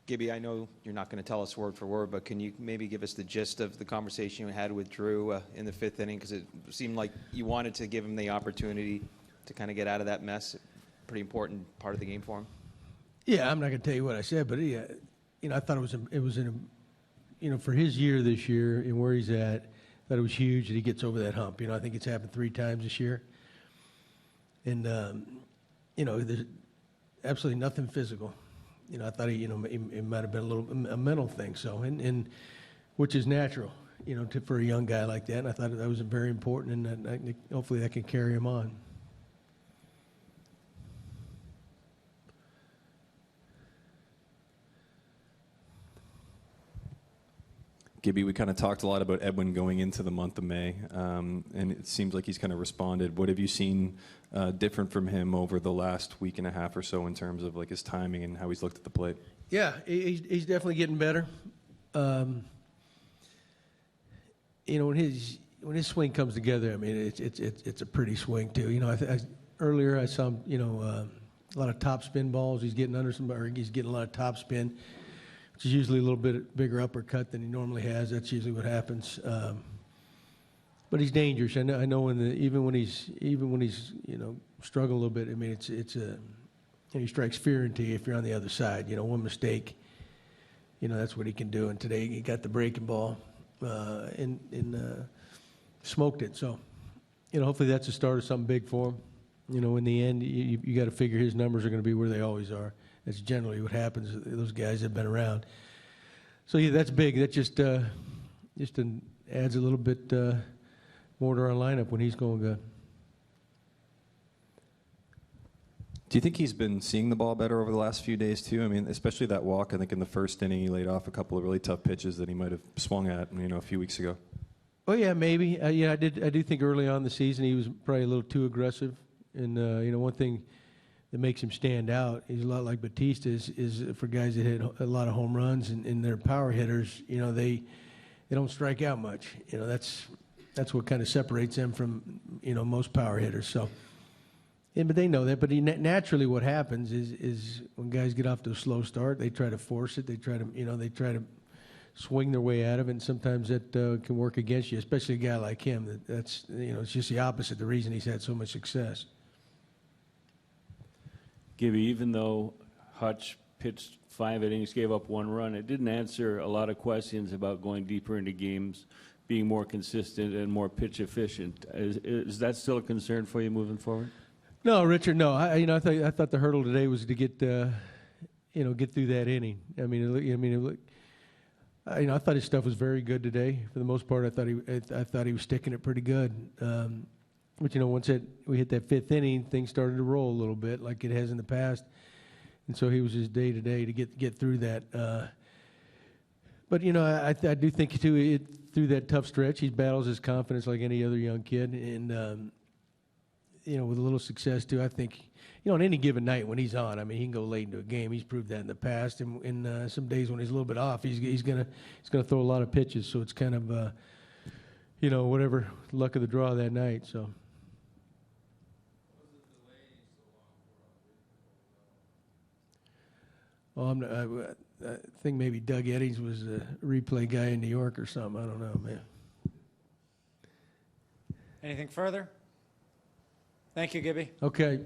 Gibby, I know you're not going to tell us word for word, but can you maybe give us the gist of the conversation you had with Drew in the 5th inning? Because it seemed like you wanted to give him the opportunity to kind of get out of that mess. Pretty important part of the game for him. Yeah, I'm not going to tell you what I said, but I thought it was for his year this year and where he's at, I thought it was huge that he gets over that hump. I think it's happened 3 times this year, and there's absolutely nothing physical. I thought it might have been a mental thing. So, and which is natural, for a young guy like that. And I thought that was very important, and I think hopefully that can carry him on. Gibby, we kind of talked a lot about Edwin going into the month of May, and it seems like he's kind of responded. What have you seen different from him over the last week and a half or so in terms of like his timing and how he's looked at the plate? Yeah, he's definitely getting better. When his swing comes together, I mean, it's a pretty swing too. Earlier I saw him, a lot of top spin balls. He's getting under he's getting a lot of top spin, which is usually a little bit bigger uppercut than he normally has. That's usually what happens. But he's dangerous. I know even when he's struggling a little bit. I mean, he strikes fear into you if you're on the other side. One mistake, that's what he can do. And today he got the breaking ball and smoked it. So, hopefully that's the start of something big for him. In the end, you got to figure his numbers are going to be where they always are. That's generally what happens. Those guys have been around. So, yeah, that's big. That just adds a little bit more to our lineup when he's going good. Do you think he's been seeing the ball better over the last few days, too? I mean, especially that walk. I think in the first inning he laid off a couple of really tough pitches that he might have swung at, a few weeks ago. Oh, yeah, maybe. I do think early on in the season he was probably a little too aggressive. And, one thing that makes him stand out, he's a lot like Batista, is for guys that hit a lot of home runs and they're power hitters, they don't strike out much. That's what kind of separates them from, most power hitters. So, but they know that. But naturally what happens is when guys get off to a slow start, they try to force it. They try to swing their way out of it, and sometimes that can work against you, especially a guy like him. That's it's just the opposite, the reason he's had so much success. Gibby, even though Hutch pitched 5 innings, gave up 1 run, it didn't answer a lot of questions about going deeper into games, being more consistent and more pitch efficient. Is that still a concern for you moving forward? I thought the hurdle today was to get through that inning. I thought his stuff was very good today. For the most part, I thought he was sticking it pretty good. But once we hit that 5th inning, things started to roll a little bit like it has in the past, and so he was his day to day to get through that. But I do think too, through that tough stretch, he battles his confidence like any other young kid, and with a little success too. I think on any given night when he's on, he can go late into a game. He's proved that in the past, and some days when he's a little bit off, he's gonna throw a lot of pitches. So it's kind of whatever luck of the draw that night. So. Well, I think maybe Doug Eddings was a replay guy in New York or something. I don't know, man. Anything further? Thank you, Gibby. Okay.